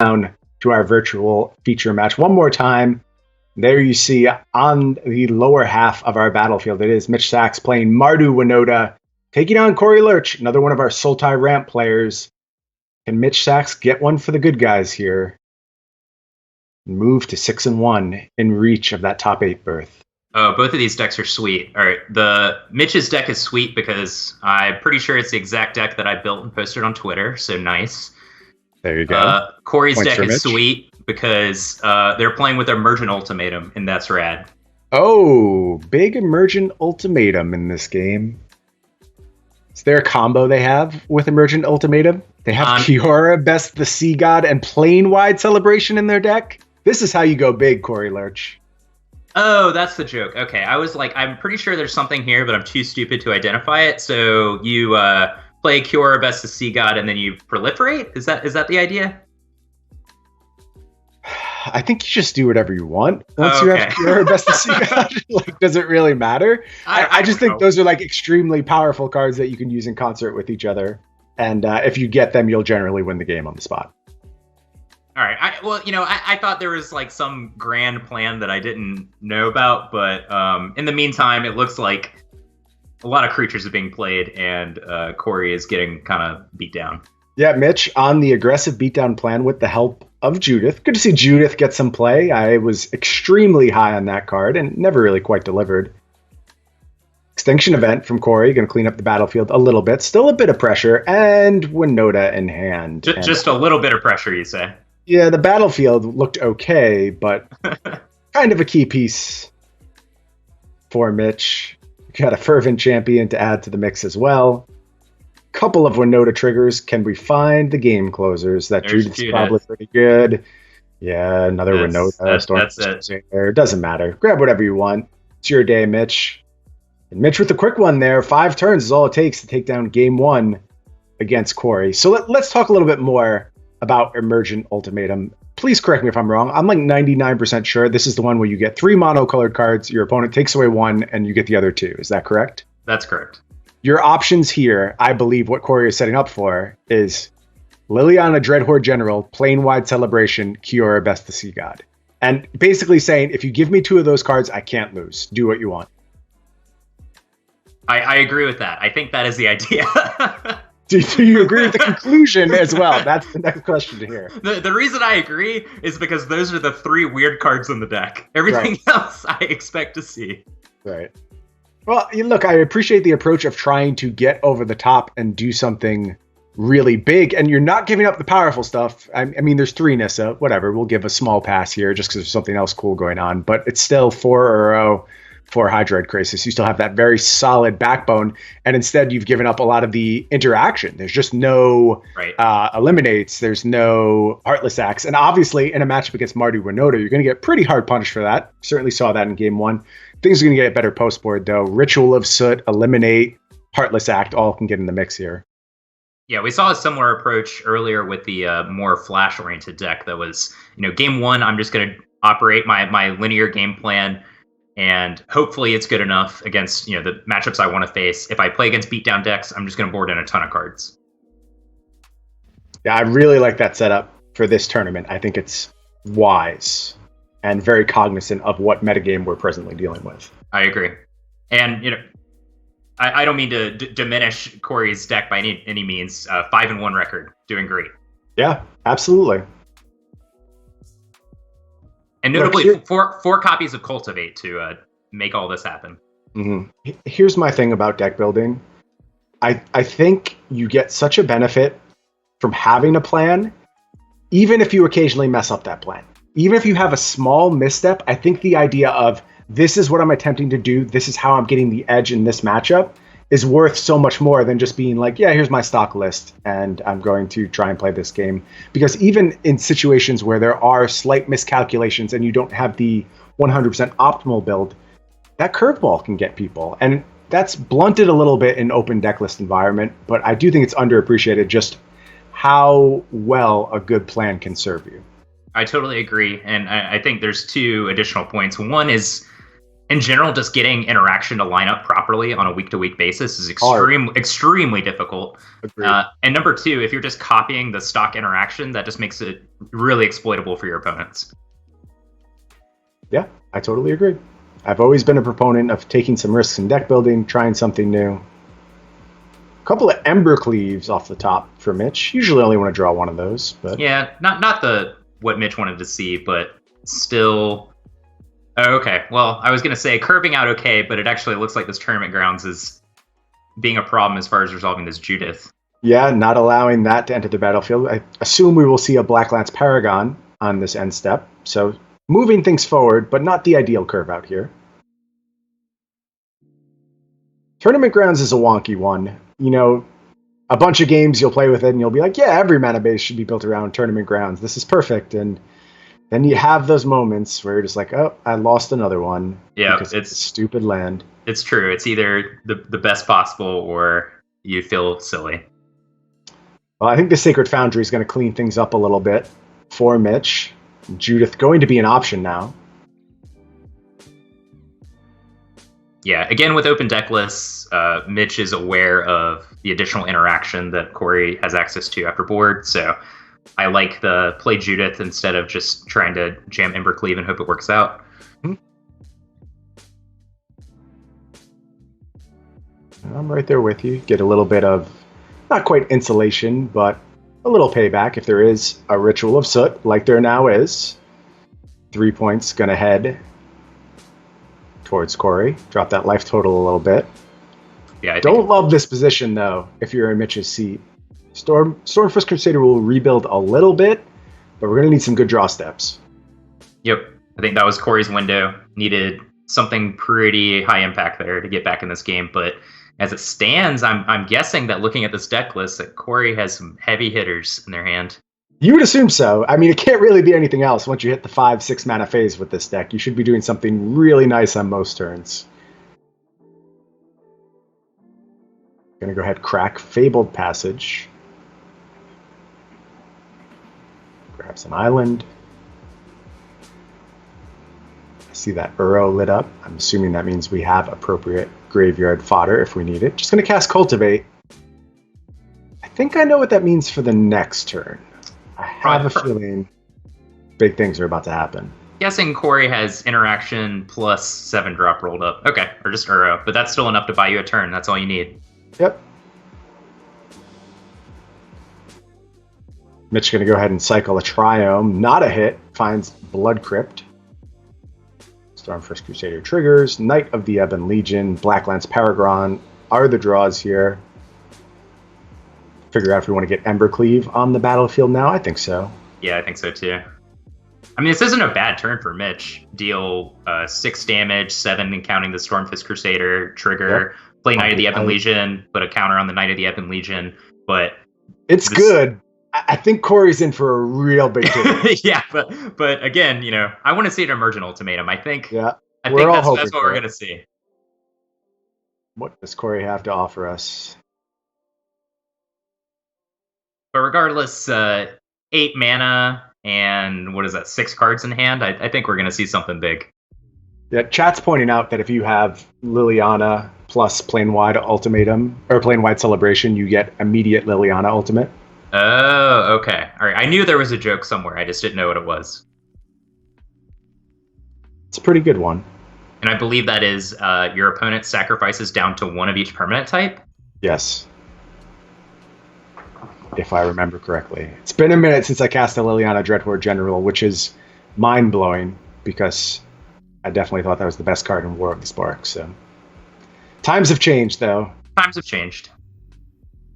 down to our virtual feature match one more time. There you see on the lower half of our battlefield, it is Mitch Sachs playing Mardu Winoda, taking on Corey Lerch, another one of our Sultai ramp players. Can Mitch Sachs get one for the good guys here? Move to 6-1 in reach of that top 8 berth. Oh, both of these decks are sweet. All right, Mitch's deck is sweet because I'm pretty sure it's the exact deck that I built and posted on Twitter, so nice. There you go. Corey's deck is sweet because they're playing with Emergent Ultimatum, and that's rad. Oh, big Emergent Ultimatum in this game. Is there a combo they have with Emergent Ultimatum? They have Kiora, Best the Sea God, and Plane-Wide Celebration in their deck? This is how you go big, Corey Lerch. Oh, that's the joke. Okay, I was like, I'm pretty sure there's something here, but I'm too stupid to identify it. So you play Kiora, Best the Sea God, and then you proliferate? Is that the idea? I think you just do whatever you want. Once you have Kiora, Best the Sea God, like, does it really matter? I just think those are like extremely powerful cards that you can use in concert with each other. And if you get them, you'll generally win the game on the spot. All right. I thought there was like some grand plan that I didn't know about, but in the meantime, it looks like a lot of creatures are being played, and Corey is getting kind of beat down. Yeah, Mitch, on the aggressive beatdown plan with the help of Judith. Good to see Judith get some play. I was extremely high on that card and never really quite delivered. Extinction Event from Corey, going to clean up the battlefield a little bit. Still a bit of pressure, and Winoda in hand. Just a little bit of pressure, you say? Yeah, the battlefield looked okay, but kind of a key piece for Mitch. Got a Fervent Champion to add to the mix as well. Couple of Winoda triggers. Can we find the game closers? That Judith's probably pretty good. Yeah, another Winoda. That's it. It doesn't matter. Grab whatever you want. It's your day, Mitch. And Mitch with the quick one there. 5 turns is all it takes to take down game 1 against Corey. So let's talk a little bit more about Emergent Ultimatum. Please correct me if I'm wrong. I'm like 99% sure this is the one where you get 3 mono-colored cards, your opponent takes away 1, and you get the other 2. Is that correct? That's correct. Your options here, I believe what Corey is setting up for, is Liliana Dreadhorde General, Plane-Wide Celebration, Kiora, Best the Sea God. And basically saying, if you give me 2 of those cards, I can't lose. Do what you want. I agree with that. I think that is the idea. Do you agree with the conclusion as well? That's the next question to hear. The reason I agree is because those are the 3 weird cards in the deck. Everything else I expect to see. Right. Well, look, I appreciate the approach of trying to get over the top and do something really big, and you're not giving up the powerful stuff. I mean, there's 3 Nissa, whatever. We'll give a small pass here just because there's something else cool going on, but it's still 4 Hydroid Crisis. You still have that very solid backbone, and instead you've given up a lot of the interaction. There's just no eliminates. There's no Heartless Axe. And obviously, in a matchup against Mardu Winoda, you're going to get pretty hard punished for that. Certainly saw that in game 1. Things are going to get better post-board, though. Ritual of Soot, Eliminate, Heartless Act, all can get in the mix here. Yeah, we saw a similar approach earlier with the more flash-oriented deck that was, game 1, I'm just going to operate my linear game plan, and hopefully it's good enough against, the matchups I want to face. If I play against beatdown decks, I'm just going to board in a ton of cards. Yeah, I really like that setup for this tournament. I think it's wise and very cognizant of what metagame we're presently dealing with. I agree. And, I don't mean to diminish Corey's deck by any means. 5-1 record, doing great. Yeah, absolutely. And notably, four copies of Cultivate to make all this happen. Mm-hmm. Here's my thing about deck building. I think you get such a benefit from having a plan, even if you occasionally mess up that plan. Even if you have a small misstep, I think the idea of this is what I'm attempting to do, this is how I'm getting the edge in this matchup, is worth so much more than just being like, yeah, here's my stock list, and I'm going to try and play this game. Because even in situations where there are slight miscalculations and you don't have the 100% optimal build, that curveball can get people. And that's blunted a little bit in open decklist environment, but I do think it's underappreciated just how well a good plan can serve you. I totally agree. And I think there's 2 additional points. One is, in general, just getting interaction to line up properly on a week-to-week basis is extremely difficult. And number two, if you're just copying the stock interaction, that just makes it really exploitable for your opponents. Yeah, I totally agree. I've always been a proponent of taking some risks in deck building, trying something new. A couple of Ember Cleaves off the top for Mitch. Usually only want to draw one of those, but yeah, not the what Mitch wanted to see, but still. Oh, okay. Well, I was going to say curving out okay, but it actually looks like this Tournament Grounds is being a problem as far as resolving this Judith. Yeah, not allowing that to enter the battlefield. I assume we will see a Black Lance Paragon on this end step, so moving things forward, but not the ideal curve out here. Tournament Grounds is a wonky one. You know, a bunch of games you'll play with it and you'll be like, yeah, every mana base should be built around Tournament Grounds. This is perfect. And then you have those moments where you're just like, oh, I lost another one. Yeah, because it's a stupid land. It's true. It's either the best possible or you feel silly. Well, I think the Sacred Foundry is going to clean things up a little bit for Mitch. Judith going to be an option now. Yeah, again, with open deck lists, Mitch is aware of the additional interaction that Corey has access to after board, so I like the play Judith instead of just trying to jam Embercleave and hope it works out. Mm-hmm. I'm right there with you. Get a little bit of, not quite insulation, but a little payback if there is a Ritual of Soot, like there now is. 3 points going to head towards Corey. Drop that life total a little bit. Yeah, Don't love this position, though, if you're in Mitch's seat. Stormfist Crusader will rebuild a little bit, but we're going to need some good draw steps. Yep. I think that was Corey's window. Needed something pretty high impact there to get back in this game, but as it stands, I'm guessing that looking at this deck list, that Corey has some heavy hitters in their hand. You would assume so. I mean, it can't really be anything else once you hit the 5-6 mana phase with this deck. You should be doing something really nice on most turns. Gonna go ahead, crack Fabled Passage. Grab some island. I see that Uro lit up. I'm assuming that means we have appropriate graveyard fodder if we need it. Just gonna cast Cultivate. I think I know what that means for the next turn. I have a feeling big things are about to happen. Guessing Corey has interaction plus 7-drop rolled up. Okay, or just Uro, but that's still enough to buy you a turn. That's all you need. Yep. Mitch going to go ahead and cycle a Triome. Not a hit. Finds Blood Crypt. Stormfist Crusader triggers. Knight of the Ebon Legion. Black Lance Paragon are the draws here. Figure out if we want to get Embercleave on the battlefield now. I think so. Yeah, I think so too. I mean, this isn't a bad turn for Mitch. Deal 6 damage, 7 counting the Stormfist Crusader trigger. Yep. Play Knight of the Ebon Legion, put a counter on the Knight of the Ebon Legion. But it's good. I think Corey's in for a real big turn. Yeah, but again, you know, I want to see an Emergent Ultimatum. I think that's what we're going to see. What does Corey have to offer us? But regardless, 8 mana and what is that, 6 cards in hand? I think we're going to see something big. Yeah, chat's pointing out that if you have Liliana plus Plane-Wide Ultimatum, or Plane-Wide Celebration, you get immediate Liliana Ultimate. Oh, okay. All right. I knew there was a joke somewhere. I just didn't know what it was. It's a pretty good one. And I believe that is your opponent sacrifices down to 1 of each permanent type? Yes. If I remember correctly. It's been a minute since I cast a Liliana Dreadhorde General, which is mind-blowing, because I definitely thought that was the best card in War of the Spark. So times have changed, though. Times have changed.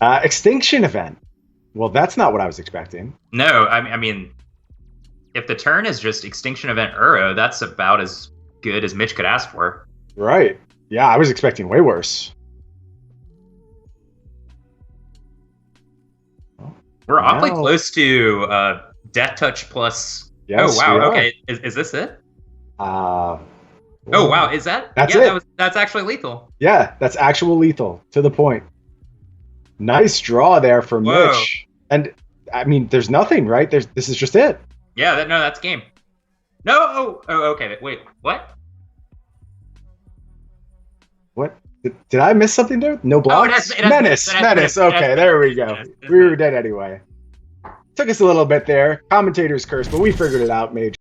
Extinction Event. Well, that's not what I was expecting. No, I mean, if the turn is just Extinction Event Uro, that's about as good as Mitch could ask for. Right. Yeah, I was expecting way worse. We're awfully close to Death Touch plus... Yes, oh, wow. Okay. Is this it? Oh, wow. Is that? That's it. That's actually lethal. Yeah, that's actual lethal. To the point. Nice draw there for Mitch. And, I mean, there's nothing, right? This is just it. Yeah, that's game. No! Oh, okay. Wait, what? What? Did I miss something there? No blocks? it has Menace. Okay, there we go. We were dead anyway. Took us a little bit there. Commentator's curse, but we figured it out, Mage.